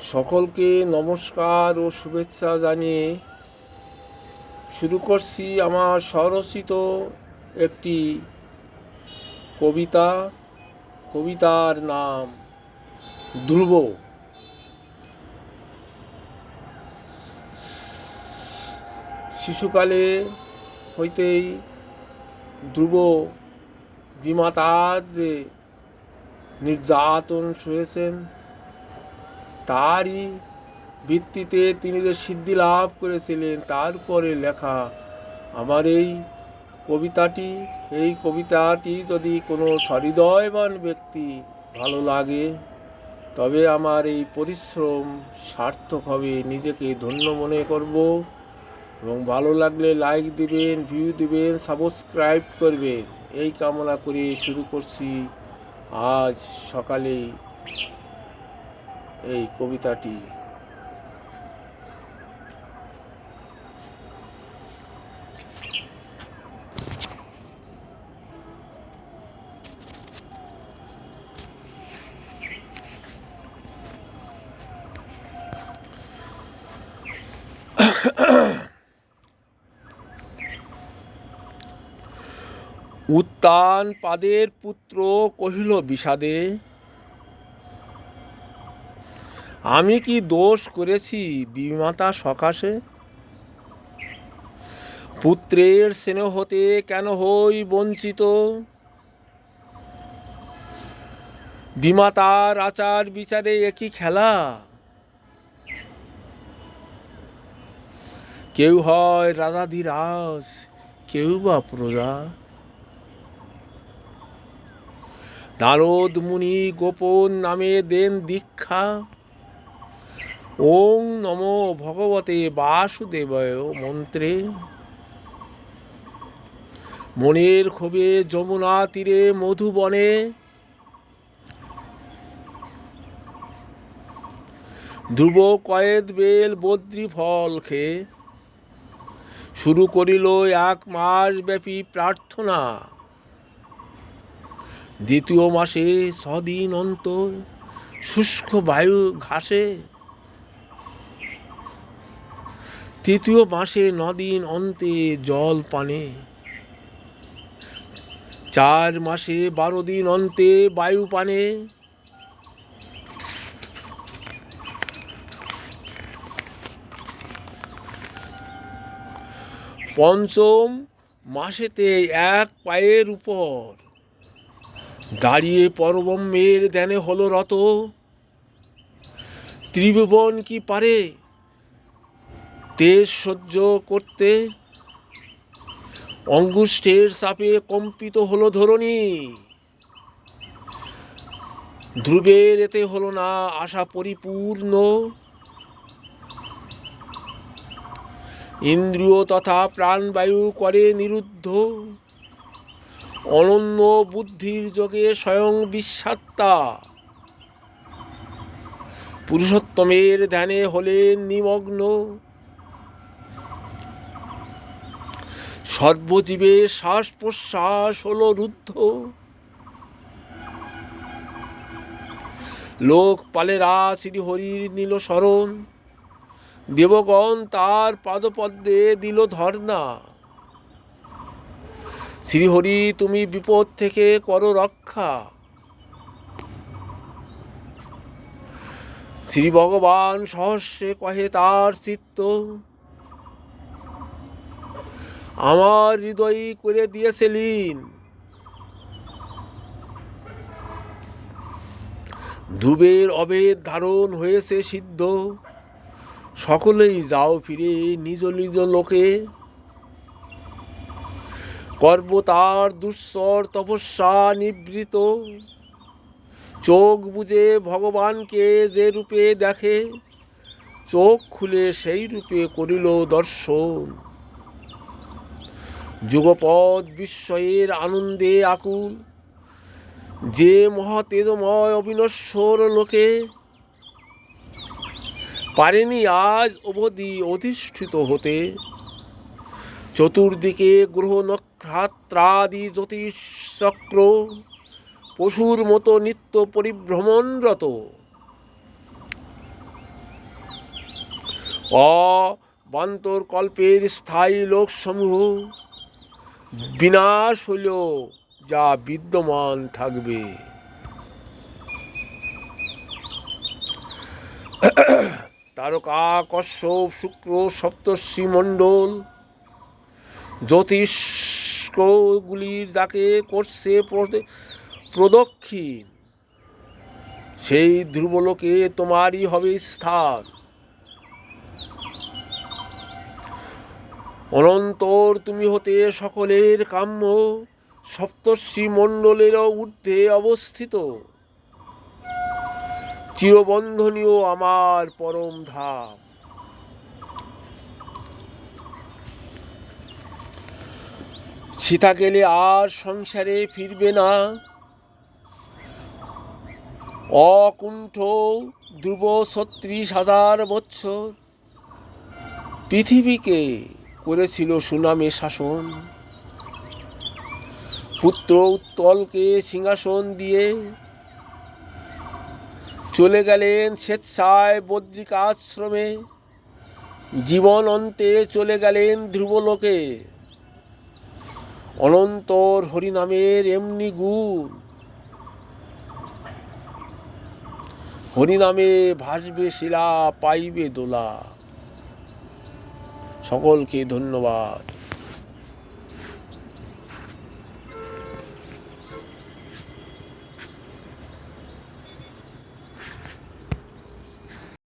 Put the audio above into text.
সকলকে নমস্কার ও শুভেচ্ছা জানিয়ে শুরু করছি আমার স্বরচিত একটি কবিতা। কবিতার নাম ধ্রুব। শিশুকালে হইতেই ধ্রুব বিমাতার যে নির্যাতন সয়েছেন তারই ভিত্তিতে তিনি যে সিদ্ধি লাভ করেছিলেন তার উপরে লেখা আমার এই কবিতাটি যদি কোনো সহৃদয়বান ব্যক্তি ভালো লাগে তবে আমার এই পরিশ্রম সার্থক হবে, নিজেকে ধন্য মনে করব। এবং ভালো লাগলে লাইক দিবেন, ভিউ দিবেন, সাবস্ক্রাইব করবেন, এই কামনা করে শুরু করছি আজ সকালেই এই কবিতাটি। উত্তান পাদের পুত্র কহিল বিষাদে, আমি কি দোষ করেছি বিমাতা সকাশে? পুত্রের স্নেহ হতে কেন হই বঞ্চিত? বিমাতার আচার বিচারে একই খেলা। কেউ হয় রাজাধিরাজ, কেউ বা প্রজা। নারদ মুনি গোপন নামে দেন দীক্ষা, ওং নমো ভগবতে বাসুদেবায় মন্ত্রে। মনের ক্ষোভে যমুনা তীরে মধুবনে, ধ্রুব কয়েদ বেল বদ্রী ফল খেয়ে শুরু করিল 1 মাস ব্যাপী প্রার্থনা। দ্বিতীয় মাসে সদিন অন্তর শুষ্ক বায়ু ঘাসে, তৃতীয় মাসে 9 দিন অন্তে জল পানে, 4 মাসে 12 দিন অন্তে বায়ু পানে, পঞ্চম মাসেতে 1 পায়ের উপর দাঁড়িয়ে পরব্রহ্মের ধ্যানে হলো রত। ত্রিভুবন কি পারে তেজ সহ্য করতে? অঙ্গুষ্ঠের চাপে কম্পিত হলো ধরণী। ধ্রুবের এতে হলো না আশা পরিপূর্ণ। ইন্দ্রিয় তথা প্রাণবায়ু করে নিরুদ্ধ। অনন্য বুদ্ধির যোগে স্বয়ং বিশ্বাত্মা পুরুষোত্তমের ধ্যানে হলেন নিমগ্ন। সর্বজীবের শ্বাস প্রশ্বাস হলো রুদ্ধ। লোকপালেরা শ্রীহরির নীল শরণ, দেবগণ তার পাদপদ্মে দিল ধর্ণা। শ্রীহরি তুমি বিপদ থেকে করো রক্ষা। শ্রী ভগবান সহস্রে কহে তার চিত্ত, আমার হৃদয় করে দিয়েছিলেন। ধ্রুবের অভেদ ধারণ হয়েছে সিদ্ধ, সকলেই যাও ফিরে নিজ নিজ লোকে। কর্ম তার দুঃসর তপস্যা নিবৃত, চোখ বুজে ভগবানকে যে রূপে দেখে, চোখ খুলে সেই রূপে করিল দর্শন। যুগপদ বিস্ময়ের আনন্দে আকুল, যে মহাতেজময় অবিনশ্বর লোকে পারেনি আজ অবধি অধিষ্ঠিত হতে। চতুর্দিকে গ্রহ নক্ষত্রাদি জ্যোতিষচক্র পশুর মতো নিত্য পরিভ্রমণরত। অবান্তর কল্পের স্থায়ী লোকসমূহ বিনাশ হলেও যা বিদ্যমান থাকবে। তারকা, কশ্যপ, শুক্র, সপ্তর্ষি মণ্ডল, জ্যোতিষ্কগুলির যাকে করছে প্রদক্ষিণ, সেই ধ্রুবলোকে তোমারই হবে স্থান। অনন্তর তুমি হতে সকলের কাম্য, সপ্তর্ষি মণ্ডলেরও ঊর্ধ্বে অবস্থিত, চিরবন্ধনীয় আমার পরম ধাম। সীতা গেলে আর সংসারে ফিরবে না, অকুণ্ঠ ধ্রুব ৩৬,০০০ বৎসর পৃথিবীকে করেছিল সুনামে শাসন। পুত্র উত্তলকে সিংহাসন দিয়ে চলে গেলেন স্বেচ্ছায় বদ্রিকাশ্রমে, জীবন অন্তে চলে গেলেন ধ্রুবলোকে। অনন্তর হরিনামের এমনি গুণ, হরিনামে ভাসবে শিলা, পাইবে দোলা। সকলকে ধন্যবাদ।